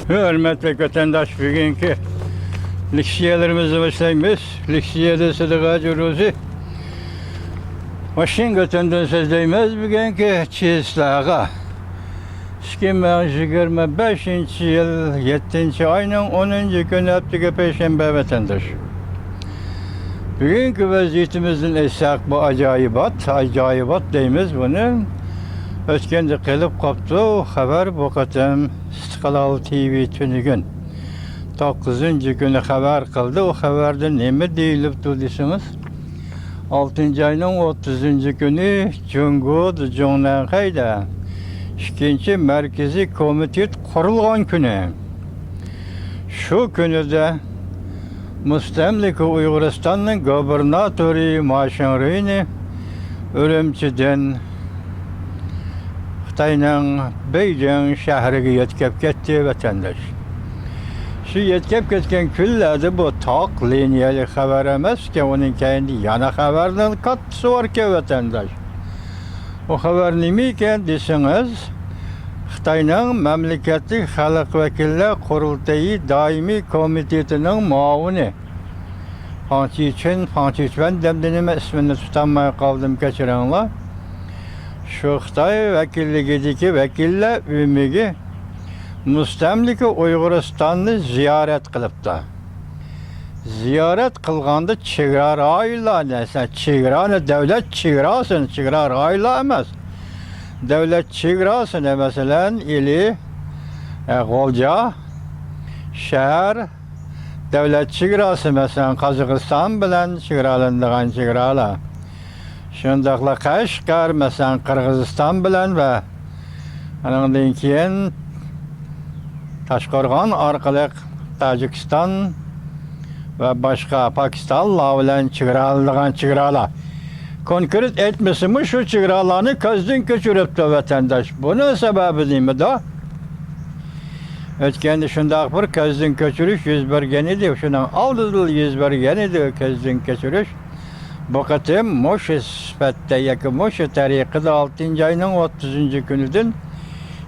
Hürmetli vatandaş, bugünkü liksiyelerimizi başlaymış. Liksiyede Sıdıka Curuzi. Washington'dan sözdeyimiz bugünkü çizlağa. 2025 yıl 7. ayının 10. günü hafta Perşembe vatandaş. Bugünkü vaziyetimizin esak bu acayibat deyimiz bunu. Ötkende kılıp kaptı haber bu kadar Istiklal TV tünügün. 9. günü haber kıldı. O haberde neme deyilip durdusunuz? 6. ayının 30. günü Cumhuriyet Cumhuriyeti'de 2. Merkezi Komitet kurulgan günü. Şu günü de Müstemlik Uyguristan'ın gubernatörü Maşinrini Ürümçi'den Xitayning Beijing shahriga yetkab ketdi vatandaş. Şu yetkab ketgan kunlarda bu toq liniyali xabar emas-ki, uning keyin yana xabardan kattasi bor-ki vatandaş. O xabar nima ekan desangiz, Xitoyning mamlakatlik xalq vakillar qurultayi doimiy komitetining muavini Fanchichen demdi, ismini tutolmay qoldim, kechiringlar. Şu Xitoy vakilligidagi vakillar umiga Müstemlik Uyg'uriston'ni ziyorat qilibdi. Ziyorat qilganda chegara rajonlarni, chegarani davlat chegarasini, chegara rajonlar emas. Davlat chegarasini, masalan, ili, G'o'lja, shahar, davlat chegarasi, masalan, Qozog'iston bilan chegaralanadigan chegaralar. Şundaqla Qashqar, masalan, Qirg'iziston bilan va andan keyin Toshqo'rg'on orqali Tojikiston va boshqa Pokistonlar bilan chegaralanadigan chegaralar. Konkret aytmasam, shu chegaralarni ko'zdan kechiribdi vatandash. Buni sababi nimada? O'tganda shundaq bir ko'zdan kechirish yuz bergan edi, shundan oldin yuz bergan edi ko'zdan kechirish. Bu qatim mo'shu sifatda yoki mo'shu tariqada 6. ayning 30. kunidan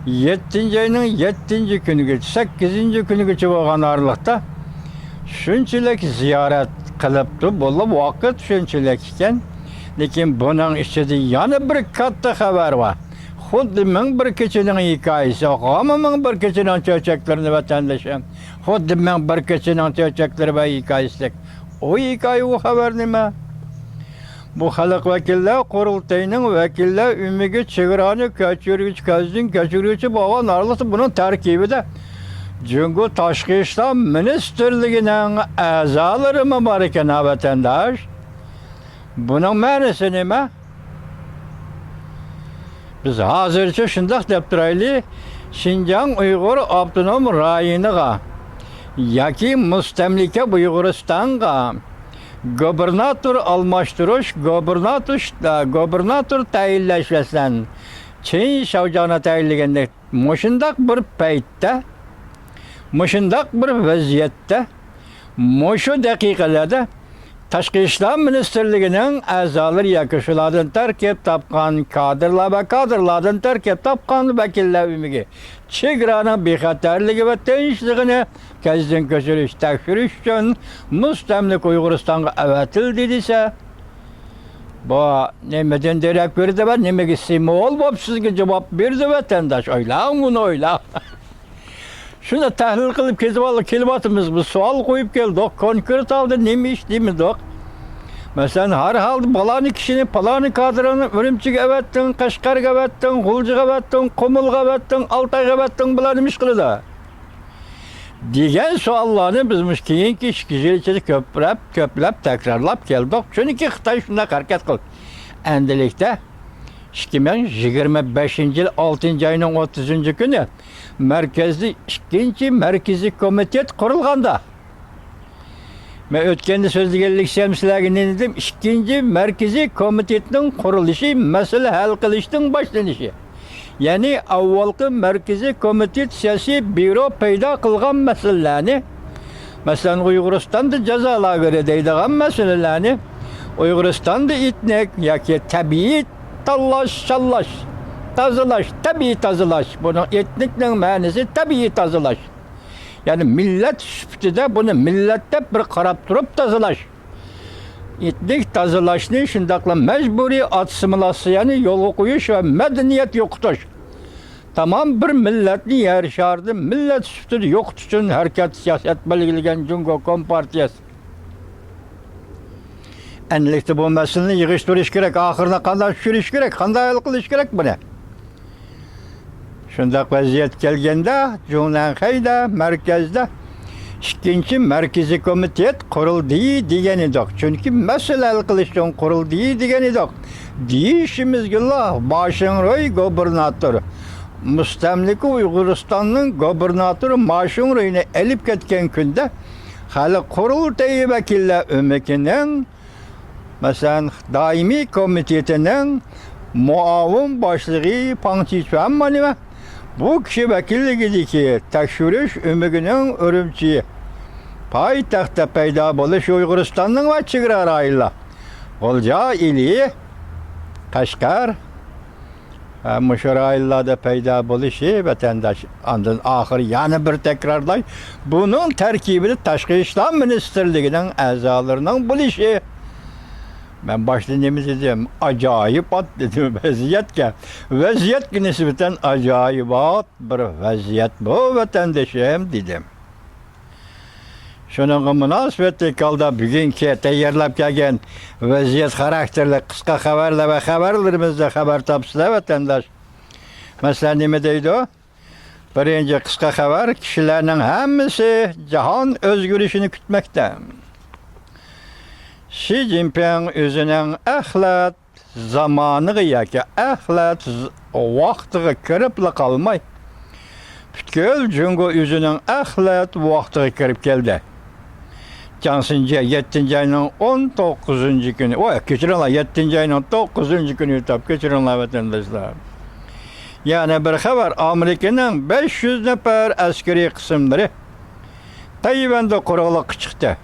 7. ayning 7. kunigacha 8. kunigacha bo'lgan aralıqda shunchalik ziyorat qilibdi. Bo'lib vaqt shunchalik ekan. Lekin buning ichida yana bir katta xabar bor. Xuddi ming bir kechaning hikoyasi, ming bir kechaning cho'chaklarini vatandoshim. Xuddi ming bir kechaning cho'chaklari va hikoyasi. O hikoya, o xabar nima? Bu xalq vakillar qurultayining vakillar umiga chegarani ko'zdan kechiruvchi bo'lgan aralıqda buning tarkibida Jungo Tashqi ishlar ministrligining a'zolari bor ekan vatandosh. Buning ma'nosi nima? Biz hozircha shunday deb turaylik, Xinjiang Uyg'ur avtonom rayoniga yoki mustamlika Uyg'uristonga gubernator almashtirish, gubernator tayinlash bilan Chin Shavjona tayinlaganda mushundaq bir paytda, mushundaq bir vaziyatda, mushu daqiqalarda Tashqi ishlar ministrligining a'zolari yoki shulardan tarkib topgan kadrlar va kadrlardan tarkib topgan vakillar umiga chegaraning bexatarligi va tinchligini ko'zdan kechirish, tekshirish uchun mustamlik Uyg'uristonga avatildi desa, bu nimadan darak berdi va nimaga simvol bo'lib sizga javob berdi vatandosh? O'ylang, buni o'ylang. Shuni tahlil qilib kelyapmiz, bu savol qo'yib keldik. Konkret holda nima ish deymiz? Masalan, har holda balani kishini, palani kadrini Urumchiga avatding, Qashqarga avatding, G'o'ljaga avatding, Qumulga avatding, Altayga avatding, bularni ish qiladi. Degan savollarni biz keyingi 2 yil ichida ko'plab takrorlab keldik. Chunki Xitoy shunday harakat qildi. Endilikda 2025 yil 6. ayning 30. kuni markazli 2. markaziy komitet qurilganda. Men o'tganda so'zlaganlik sizlarga ne dedim? 2. markaziy komitetning qurilishi, masala hal qilishning boshlanishi. Ya'ni avvalgi markaziy komitet siyosiy byuro paydo qilgan masalalarni, masalan Uyg'uristonda jazo lageri deydigan masalalarni, Uyg'uristonda etnik yoki tabiiy tozalash, tabiiy tozalash. Bunun etnikning ma'nosi tabiiy tozalash. Yani millet süptüde bunu millette bir karap durup tazılaş. İtlik tazılaşını şundakla mecburi asimilasyonu yolu koyuş ve medeniyet yokutuş. Tamam bir milletli yer şardı, millet süptüde yok için hareket siyaset belirleyen Cumhuriyet Kompartiyası. Enlikte bu meseleyi yığıştırış gerek, ahırına kandan sürüş gerek, kandan kılış gerek bu ne? Şundak vaziyet gelgende, Cumhuriyet'de, merkezde ikinci merkezi komitet kuruldu diyen idik. Çünkü mesele kılışın kuruldu diyen idik. Deyişimiz güllah, Maşinroy gobernatörü. Müstemliki Uyguristan'ın gobernatörü Maşinroy'unu elip ketken günde hali kurultayı vekille ümekinin mesela daimi komitetinin muavin başlığı Pançiçuan manime bu kişi vekilliği ki tekşürüş ümeginin örümçeği. Payitaxtda payda buluş Uyguristan'ın ve Çığırar ayla. Olca ili, Kaşgar, Muşur aylarda payda buluşu vatandaş andın ahır yani bir tekrarlay. Bunun terkibini Taşkı İşler Ministerliği'nin azalarının buluşu. Ben başladığımız dedim, acayip at dedim vaziyet ki. Vaziyet ki nispeten acayibat bir vaziyet bu vatandaşım dedim. Şunun münasebeti kaldı bugünkü tayyorlab kelgan vaziyet karakterli kısa haberler ve haberlerimizde haber tapsıda vatandaş. Mesela nime deydi o? Birinci kısa haber kişilerin hemmisi cihan özgürlüğünü kütmekte. Xi Jinping özünün ahlat zamanı yaki ahlat vakti kirip kalmay. Bütkül Cungo özünün ahlat vakti kirip geldi. Cansınca 7. ayının 19. günü, geçirinler 7. ayının 9. günü geçirinler vatandaşlar. Yani bir haber Amerika'nın 500 nefer askeri kısımları Tayvan'da kuruluq çıktı.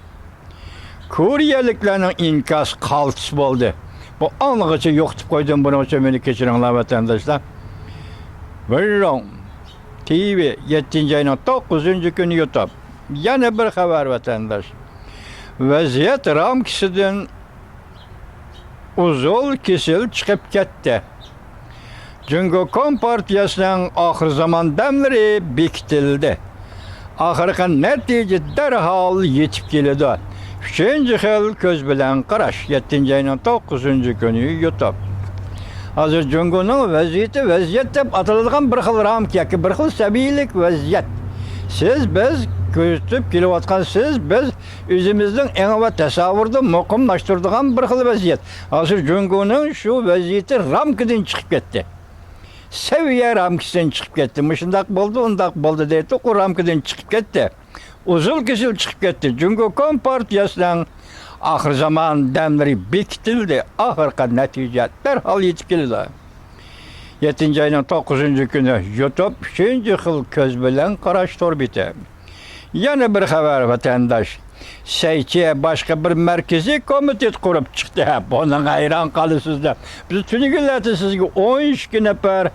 Kuriyeliklerinin inkas kaltısı oldu. Bu anlıqıcı yoxtub koydum bunu sömünü geçirinler vatandaşlar. Buyurun. TV 7. ayının 9. günü YouTube. Yani bir haber vatandaş. Vaziyet ramkisinden uzul kesil çıkıp gitti. Cumhuriyet Kompartiyasının ahir zaman demleri bekitildi. Ahırkı netice derhal yetip geldi. Üçüncü xil köz bilen qaraş 7. ayının 9. günü YouTube. Hazır Cumhuriyet'in vaziyet deb atıladigan bir xil ramk yoki bir xil sabiylik vaziyet. Siz biz gözütüp kelayotgan siz biz özümüzün eng va tasavvurda muqimlashtiradigan bir xil vaziyet. Hazır Cumhuriyet'in şu vaziyeti ramkidan chiqib ketdi. Seviye ramkisidan chiqib ketdi. Muşundaq bo'ldi, undaq bo'ldi deydi. O ramkidan chiqib ketdi. Uzul kesil çıkıp gitti. Cumhuriyet Kompartiyasının ahir zaman demleri bekitildi. Ahırka netice derhal yetip geldi. 7. ayının 9. günü YouTube 3. yıl köz bilen qaraştır biti. Yana bir haber vatandaş. Seyçiye başka bir merkezi komitet kurup çıktı. Bunun hayran kalısızda. Biz tünükületi sizge 12 nefer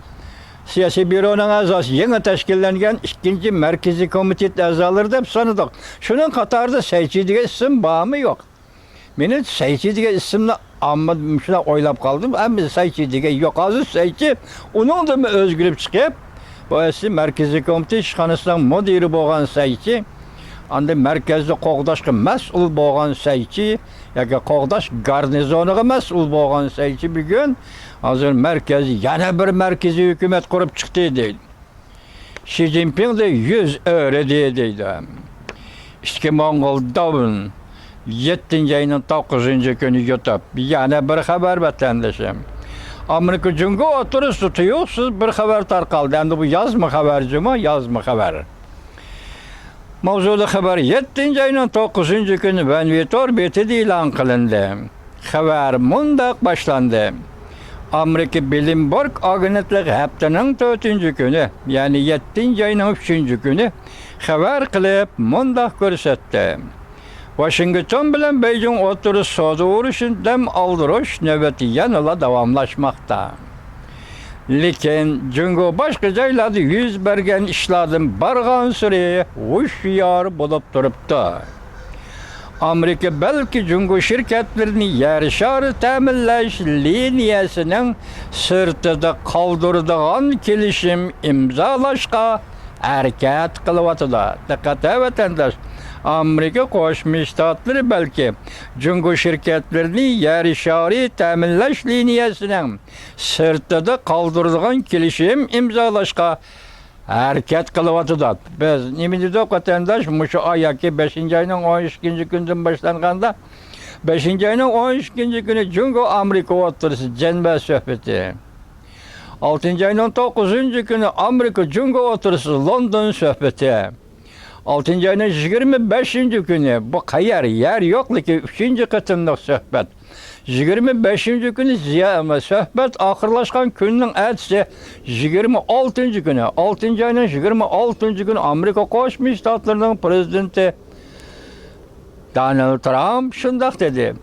siyasi büronun azası yeni teşkillengen ikinci merkezi komitet azaları da sanıdık. Şunun katarda Seyçi diye isim bağımı yok. Benim Seyçi diye isimle amma şuna oylap kaldım. Ama Seyçi diye yok. Azı Seyçi onun da mı özgürüp çıkıp bu eski merkezi komitet işhanısından müdiri boğan Seyçi anda merkezde qoğdaşqa məsul boğan Seyçi yoki qoğdaş garnizonuga məsul boğan Seyçi bugün hazır merkezi yana bir merkezi hükümet kurup çıktı deydi. Xi Jinping de 100 öre deydi. İşte Mongol Davun 7. ayının 9. günü YouTube. Yana bir haber vatandaşım. Amerika Cumhuriyeti oturuş tutuyor, siz bir haber tarqaldı. Hem de bu yazma haberci mi? Yazma haber. Mavzuda haber 7. ayının 9. günü Venvitor beti ilan kılındı. Haber mundaq başlandı. Amerika Bilimburg agentliği haftanın 4. günü, yani 7. ayının 3. günü haber kılıp mundaq görsetdi. Washington bilen Beijing oturuş soğudu uğruşun dem aldırış nöbeti yanıla davamlaşmakta. Lekin Cungo başka joylarda yüz bergen işlardan bargan süre hushyor bo'lib turibdi. Amerika belki Cungo şirketlerini yer şarı ta'minlash liniyasining sirtida qoldiradigan kelishim imzolashga harakat qilyotdi. Diqqat vatandosh. Amerika Qo'shma Shtatlari belki Cungo şirketlerini yer şarı ta'minlash liniyasining sirtida qoldiradigan kelishim imzolashga harakat qilyotdi. Biz nima dedik vatandosh, mushu oy yoki 5-oyning 12-kundan boshlanganda 5-oyning 12-kuni Cungo Amerika o'rtasida janba suhbati. 6-oyning 9-kuni Amerika Cungo o'rtasida London suhbati. 6-oyning 25-kuni bu qayer yer yo'qligi 3-qatimliq suhbat. 25-kuni suhbat oxirlashgan kunning ertasi 26-kuni. 6-oyning 26-kuni Amerika Qo'shma Shtatlarining prezidenti Donald Trump shundoq dedi.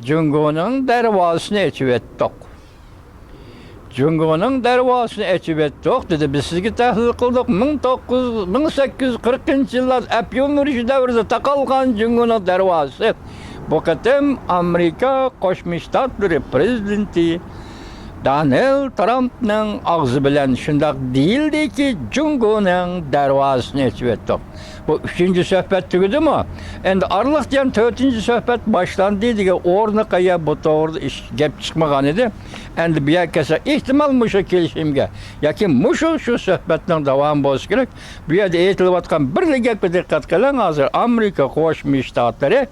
Cungoning darvozasini ochib etdik. Cungoning darvozasini ochib etdik dedi. Biz sizga tahlil qildik. 1840-yillar Apyol urushi davrida taqalgan Cungoning darvozasi. Bu qatim Amerika Qo'shma Shtatlari prezidenti Donald Trumpning og'zi bilan shundoq deyildiki, Cungoning darvozasini ochib etdik. Bu 3-chi suhbat tugudimi? Endi araliqdan 4-chi suhbat boshlandi degan o'rni qaya bu to'g'rida ish gap chiqmagan edi. Endi bu yerga ehtimol mushu kelishimga yoki shu suhbatning davomi bo'lishi kerak. Bu yerda aytilayotgan bir gapga diqqat qiling. Hozir Amerika Qo'shma Shtatlari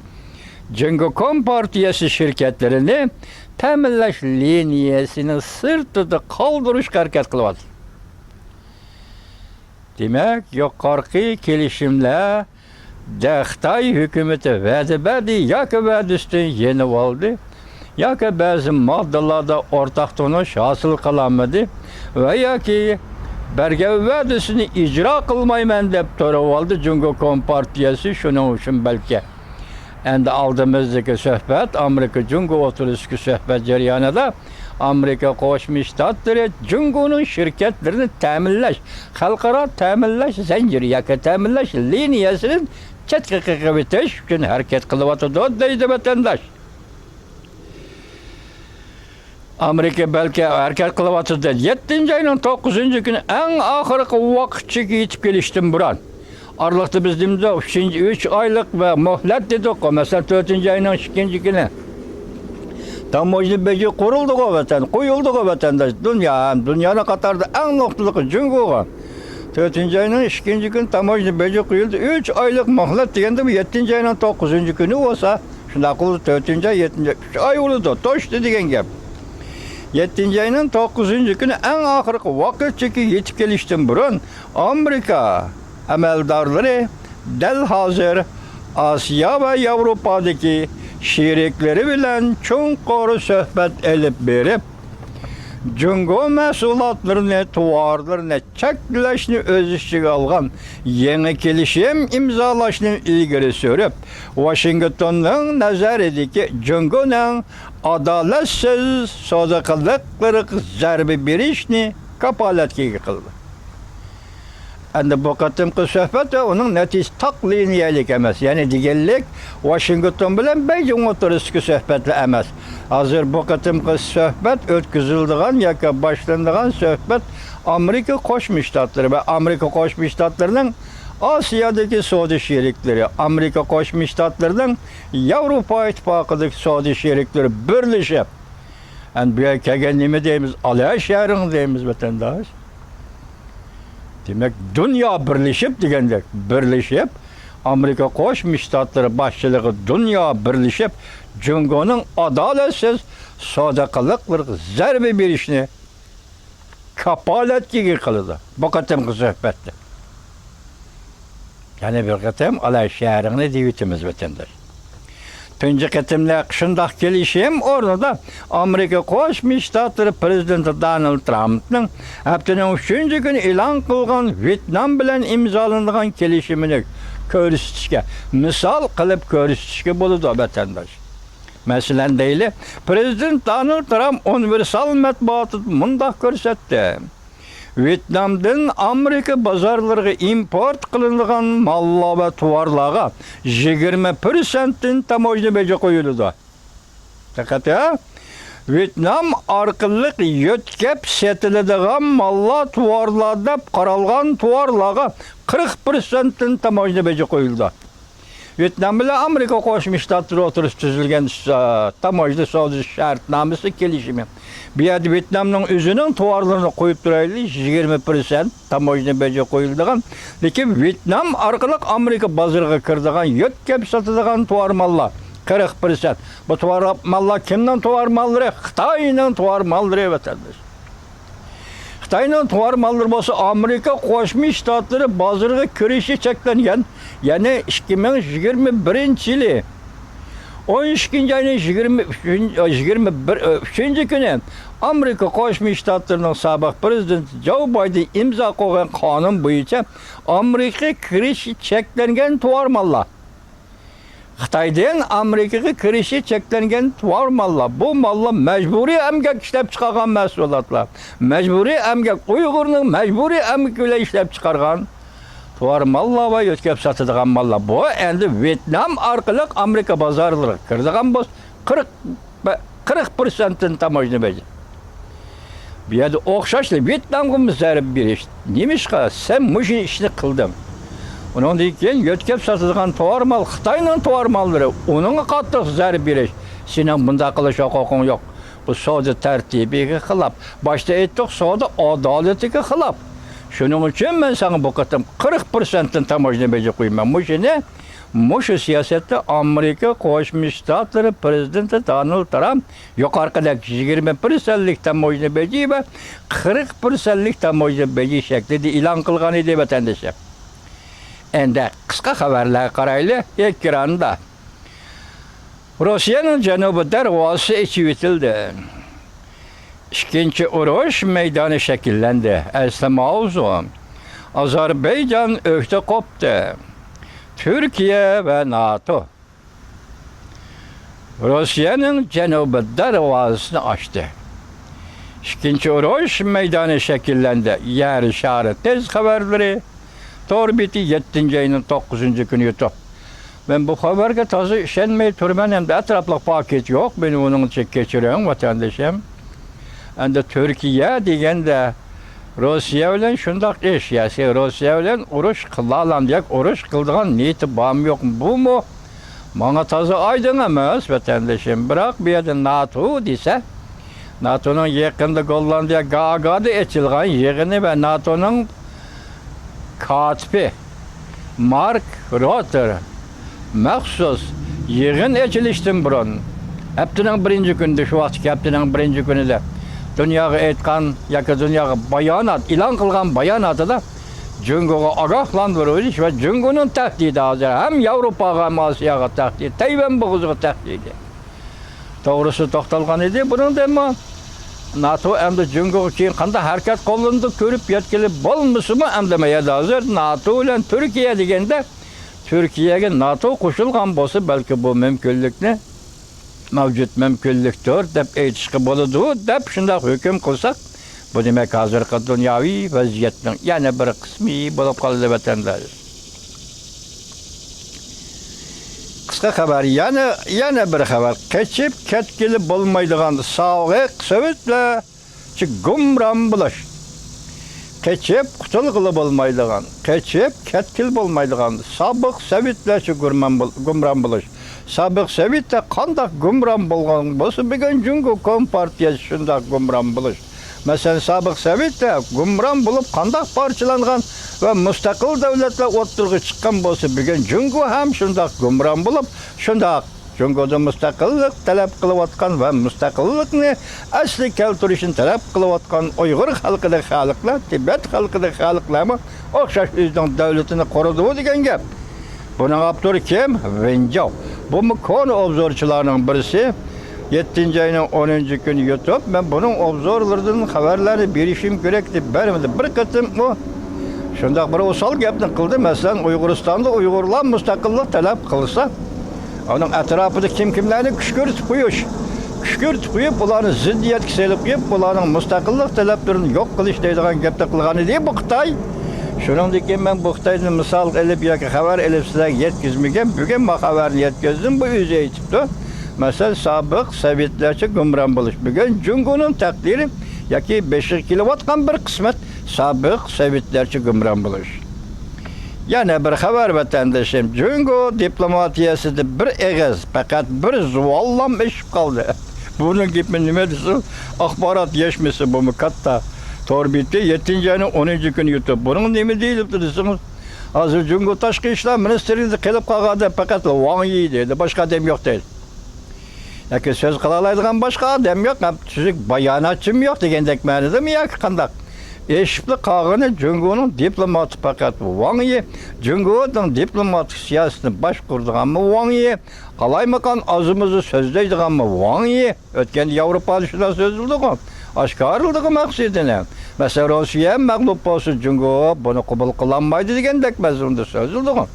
Cungo Kompartiyasi şirketlerini ta'minlash liniyasini sirtida qoldirishga harakat qilyapti. Demak, yuqorqi kelishimlar Xitoy hukumati va'da berdi, yoki va'dasidan yenib oldi, yoki ba'zi moddalarda o'rtaq tonish hosil qilolmadi va yoki bergan va'dasini ijro qilmayman deb turib oldi Cungo Kompartiyasi. Shuning uchun balki endi oldimizdagi suhbat Amerika Cungo o'tirishki suhbat jarayonida Amerika Qo'shma Shtatlari Cungoning shirkatlarini ta'minlash, xalqaro ta'minlash zanjiri yoki ta'minlash liniyasini chetga qilib o'tish uchun harakat qilyapti deydi vatandosh. Amerika belki harakat qilyapti. 7-oyning 9-kuni eng oxirgi vaqtga yetib kelishdim buran. Aralıqda biz demizde 3 aylık ve muhlet dedik. Mesela 4-oyning 2-kuni tamojni beji kuruldu o vatan, koyuldu o vatandaş. Dünyanın Katar'da en noktalık Cungo'ga. 4-oyning 2-kuni tamojni beji koyuldu. 3 aylık muhlet degende bu 7-oyning 9-kuni olsa, şunda kıldı 4-oy, 7-oy, 3 ay oldu. Toştu degen gap. 7-oyning 9-kuni en ahırkı vakitçeki yetip geliştim burun. Amerika amaldorlari dal hozir Osiyo va Yevropadagi sherikleri bilan cho'nqur suhbat elib berib, Cungo mahsulotlarini, tovarlarini cheklashni o'z ichiga olgan yangi kelishim imzolashni ilgari surib, Washingtonning nazaridagi Cungoning adolatsiz sodiqliklariga zarba berishni kapolatga qildi. Endi bu qatimki suhbat onun neticesi tak liniyalik emas. Yani digellik Washington bilan Beijing o'tirishki suhbatlar emas. Hozir bu qatimki suhbat o'tkazildigan yoki boshlanadigan suhbat Amerika Qo'shma Shtatlari va Amerika Qo'shma Shtatlarining Osiyodagi savdo sheriklari, Amerika Qo'shma Shtatlarining Yevropa ittifoqidagi savdo sheriklari birlashib, endi bu yerga kelgan nima deymiz? Ala sharing deymiz vatandosh. Demek dünya birleşip degende birleşip Amerika Qo'shma Shtatlari boshchiligi dünya birleşip Cungoning adolatsiz sodiqliklariga zarba berishni kapolatga qildi. Bu qatimki suhbatda. Yani bir qatim ala sharingni deyotimiz vatandosh. Tunji qatimlar shundoq kelishim o'rnida Amerika Qo'shma Shtatlari prezidenti Donald Trumpning haftaning 3-kuni e'lon qilgan Vyetnam bilan imzolangan kelishimini ko'rsatishga, misol qilib ko'rsatishga bo'ladi vatandosh. Мәселен deyli, Prezident Donald Trump universal matbuatı mundaq ko'rsatdi. Vietnamdan Amerika bozorlariga import qilingan mallar va tovarlarga 20% tamojna beji qo'yildi. Diqqat ya. Vietnam orqali yo'tkab sotiladigan mallar tovarlarda qaralgan tovarlarga 40% tamojna beji qo'yildi. Vietnam bilan Amerika Qo'shma Shtatlar o'rtasida tuzilgan tamojna savdo shartnomasi kelishimi. Bu yerda Vietnamning o'zining tovarlarini qo'yib turaylik 20% tamojna beji qo'yildigan, lekin Vietnam orqali Amerika bozoriga kiradigan yo'tkab sotadigan tovar mallar 40%. Bu tovar mallar kimning tovar mallari? Xitoyning tovar mallari vatandosh. Xitoyning tovar mallari bo'lsa Amerika Qo'shma Shtatlari bozoriga kirishi cheklangan. Ya'ni 2021-yili 12 ayning 21 kuni Amerika Qo'shma Shtatlarining sobiq prezidenti Joe Biden imzo qo'ygan qonun bo'yicha Amerikaga kirishi cheklangan tovar mallar. Xitoydan Amerikaga kirishi cheklangan tovar mallar. Bu mallar majburiy emgak ishlab chiqargan mahsulotlar. Majburiy emgak Uyg'urning majburiy emgak bilan ishlab chiqargan tovar mallar va yo'tkab sotadigan mallar. Bu endi Vietnam orqali Amerika bozorlariga kiradigan bo'lsa 40% tamojna beji. Bu yerda o'xshashli Vietnamga zarb berish. Nimishqa sen mush ishni qilding. Ondan keyin yo'tkab sotadigan tovar mal Xitoyning tovar mallari, uning qattiq zarb berish. Sening bunday qilish huquqing yo'q. Bu savdo tartibiga xilof. Boshda aytdik, savdo adolatiga xilof. Shuning uchun men sana bu qatam 40% tamojna beji qo'yman. Mushu siyosatda Amerika Qo'shma Shtatlari prezidenti Donald Trump yuqoridagi 20%lik tamojna beji va 40%lik tamojna beji shaklida e'lon qilgan edi vatandoshlar. Endi qisqa xabarlarga qaraylik. Ekranda Rossiyaning janubi darvozasi ichib etildi. İkinci urush maydoni shakllandi. Asli mavzu Ozarbayjon o'kta qopdi. Türkiye ve NATO Rusya'nın janubi darvozasini ochdi. İkinci urush maydoni shakllandi. Yer shari tez xabarlari Torbiti 7 ayının 9 kuni yutib. Ben bu xabarga toza ishonmay turman, hamda atrofliq paket yo'q. Men uning chekkechirang vatandoshim. Endi Türkiye deganda Rossiya bilan shundoq ish, ya'ni Rossiya bilan urush qilalam deb urush qildigan niyati bormi yo'qmi? Bumu? Menga toza oydin emas vatandoshim. Biroq bu yerda NATO desa, NATO'nun yaqinda Gollandiya Gaaga'da ochilgan yig'ini va NATO'nun katibi Mark Rutte maxsus yig'in ochilishdan burun haftaning birinchi kunida, shu vaqtki haftaning birinchi kunida dunyoga aytgan yoki dunyoga bayonot e'lon qilgan bayonotida Jungoga ogohlantirish va Jungoning tahdidi hozir ham Yevropaga ham Osiyoga tahdid, Tayvan bo'g'ziga tahdidi to'g'risi to'xtalgan edi. Buningda NATO endi Jungoga keyin qanday harakat qo'llanadi ko'rib yetkilib bo'lmasimi endi hozir NATO bilan Turkiya deganda Türkiye'ye NATO qo'shilgan bo'lsa balki bu mümkünlükni mavjud mümkünlükdir deb aytishga bo'ladi deb shunday hukm qilsak, bu demak hozirgi dunyoviy vaziyatning yana bir qismi bo'lib qoldi vatandosh. Qisqa xabar, yana bir xabar. Keçip ketkili bo'lmaydigan sog'liq sovetlar gumram bo'lish. Keçip qutulg'ili bo'lmaydigan, keçip ketkil bo'lmaydigan sobiq sovetlar gumram bo'lish. Sobiq sovetda qanday gumram bo'lgan bo'lsa, bugun Jungo Kompartiyasi shunday gumram bo'lish. Masalan, sobiq sovetda gumram bo'lib qanday parchalangan va mustaqil davlatlar o'rtaga chiqqan bo'lsa, bugun Jungo ham shunday gumram bo'lib, shunday Jungoda mustaqillik talab qilayotgan va mustaqillikni asli keltirishni talab qilayotgan Uyg'ur xalqidagi xalqlar, Tibet xalqidagi xalqlarmi o'xshash o'zining davlatini qurdi degan gap. Buning avtori kim? Venjov. Bu konu obzorchilarning birisi 7 ayning 10 kuni yutib, men buning obzorlaridan xabarlarni berishim kerak deb bermadi. Bir qatim u shunday bir o'sal gapni qildi. Masalan, Uyg'uristonda Uyg'urlar mustaqillik talab qilsa, Onun etrafında kimlerni kışkırtıp koyuş. Kışkırtıp koyup, ularni ziddiyatga selib qo'yib, ularning mustaqillik talablarini yo'q qilish deydigan gapni qilgani değil bu Xitoy. Shuningdek men bu Xitoyni misol qilib yoki xabar ilib sizlarga yetkazmagan, bugun bu xabarni yetkazdim, bu o'zi aytibdi. Mesela sobiq sovetlarcha gumron bo'lish. Bugun Jungoning taqdiri yoki beşik kelayotgan bir qismat sobiq sovetlarcha gumron bo'lish. Yana bir xabar vatandoshim, Jungo diplomatiyasida bir eg'iz, faqat bir zuvollam eshib qoldi. Bunun gibi nima desin? Axborot yetmesi bu mu katta? Torbit'te 7. ayının 10. günü YouTube. Bunun nemi deyilip dersiniz? Hazır Jungo Tashqi ishlar ministrliğinde kelib qolganda faqat Wang Yi dedi. Başka adam yok değil. Yoki söz qila oladigan boshqa odam yo'q, tuzuk bayonotchim yo'q degandek ma'nodami yoki qanday? Eshibli qolgani Jungoning diplomati faqat Wang Yi. Jungoning diplomatik siyosatini boshqaradiganmi Wang Yi? Qalaymakan azımızı sözleydiganmi Wang Yi? O'tgan Yevropada shunday so'zildi-ku. Oshkorligi maqsadini. Masalan, Rossiya mag'lub bo'lsa Jungo buni qabul qilolmaydi degandek mazmunda so'zildi-ku.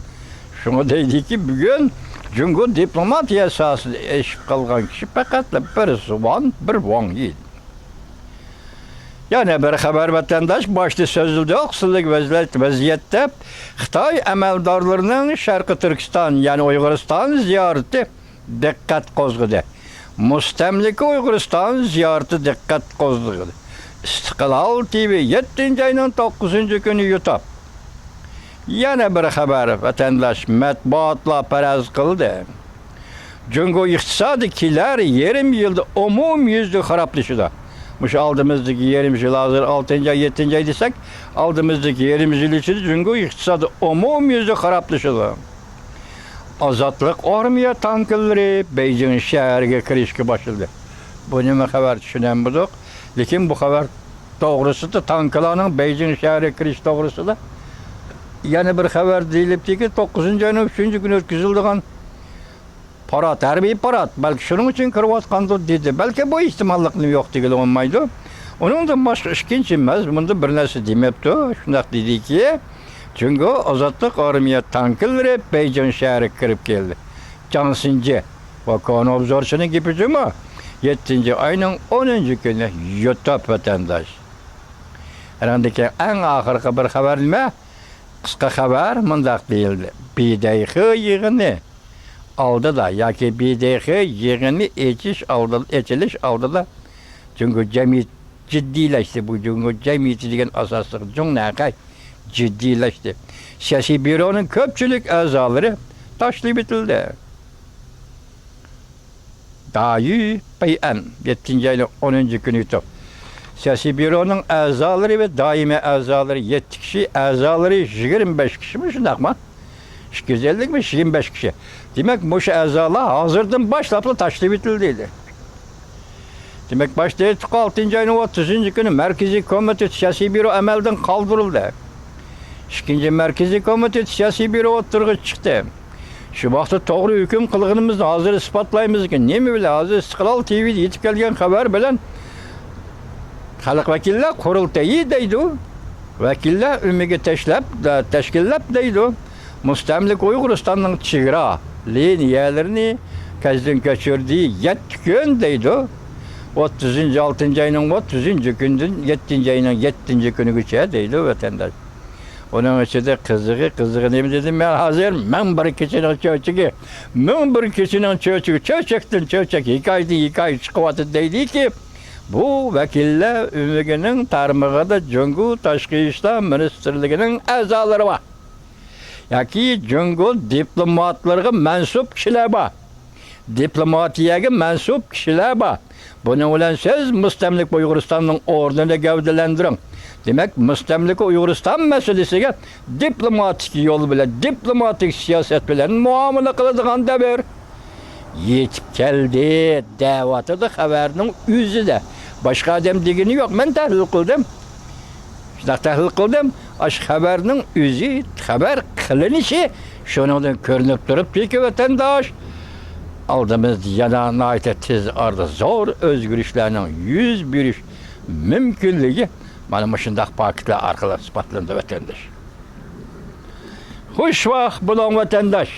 Shunga deydiki, bugun Jungo diplomatiya sohasida eshib qolgan kishi faqat bir Wang Yi. Yana bir xabar vatandaş başta sözlüde oqsillik vaziyatda Xitoy amaldorlarining Sharqi Turkiston, yani Uyg'uriston ziyarati diqqat qo'zg'adi. Mustamlika Uyg'uriston ziyarati diqqat qo'zg'adi. Istiqlol TV 7. ayının 9. günü YouTube. Yana bir xabar vatandaş matbuotla paraz qildi. Jungo iqtisodiy kelar yarim yilda umumyuzli xarablashadi. Muş aldığımızdaki yerimiz yıl hazır 6. ay 7. ay desek aldığımızdaki yerimiz yıl içinde Jungo iktisadı umumyuzli xarablashadi. Azatlık armiya tankları Beijing şehriga kirishga başladı. Bu nima xabar tushunamadik. Lekin bu xabar to'g'risida tanklarning Beijing shahriga kirish to'g'risida yana bir xabar deyilibdiki 9. ayning 3. kuni o'tkazilgan parat, harbiy parat, belki şunun için kırvatkandır dedi. Belki bu ihtimallıklı yok değil olmaydı. Onun da başka işkinç inmez. Bunda bir nesi demepti. Şundak dedi ki, çünkü azatlık armiya tankları Beijing şehri kırıp geldi. Cansınca, bakan obzorçunun gibi mi? 7. ayının 10. günü YouTube vatandaş. Herhandaki en ahırkı bir haber mi? Kısa haber mındak değildi. Bidayı yığını aldı da, yoki bidayı yığını içiliş aldı da. Çünkü cemiyet ciddileşti bu. Çünkü cemiyeti degen asaslık cümlekay ciddileşti. Siyasi büronun köpçülük azaları taşlı bitildi. Dahi PN 7. ayın 10. günü YouTube. Siyasi büronun azaları ve daimi azaları 7 kişi, azaları 25 kişi mi şundak mı? 250 mi 25 kişi. Demek bu azalar hazırdan başlapla taşlı bitildiydi. Demek başta 6. ayın 30. günü Merkezi Komite Siyasi Büro emelden kaldırıldı. 2. Merkezi Komite Siyasi Büro oturuğa çıktı. Şu vaxtda doğru hüküm kılığınımızda hazır ispatlayımız ki ne mi bile hazır İstiqlal TV'de yetip gelgen haber bilen Xalq vekiller kurultayı deydi. Vekiller ümüge teşkillap deydi. Mustamlik Uyg'uristanning chegara liniyalarini kezdin keçirdiği 7 gün deydi. 36. ayının 30. günden 7. ayının 7. günügacha deydi vatandaş. Onun içinde kızığı ne dedim ben hazır men bir keçinin çöçekten çöçek hikaye çıkıvatı deydi ki bu vekiller ümügenin tarmağıda Jungo Tashqi ishlar Ministerligining a'zolari var. Yoki Jungo diplomatlarga mansub kishilar bor. Diplomatiyaga mansub kishilar bor. Buning bilan siz mustamlik Uyg'uristonning o'rnini gavdalantiring. Demak, mustamlik Uyg'uriston masalasiga diplomatik yo'l bilan, diplomatik siyosat bilan muomala qiladigan davr yetib keldi. Da'vatida xabarning o'zida. Boshqa odam degani yo'q. Men tahlil qildim. Shunday tahlil qildim. Ash xabarning o'zi, xabar qilinishi shundan ko'rinib turibdiki vatandosh. Aldığımız yana ait tez arda zor özgürlüklerinin yüz biriş mümkünlüğü bana şundak paketler arkalar ispatlandı vatandaş. Hoş vakt bulan vatandaş.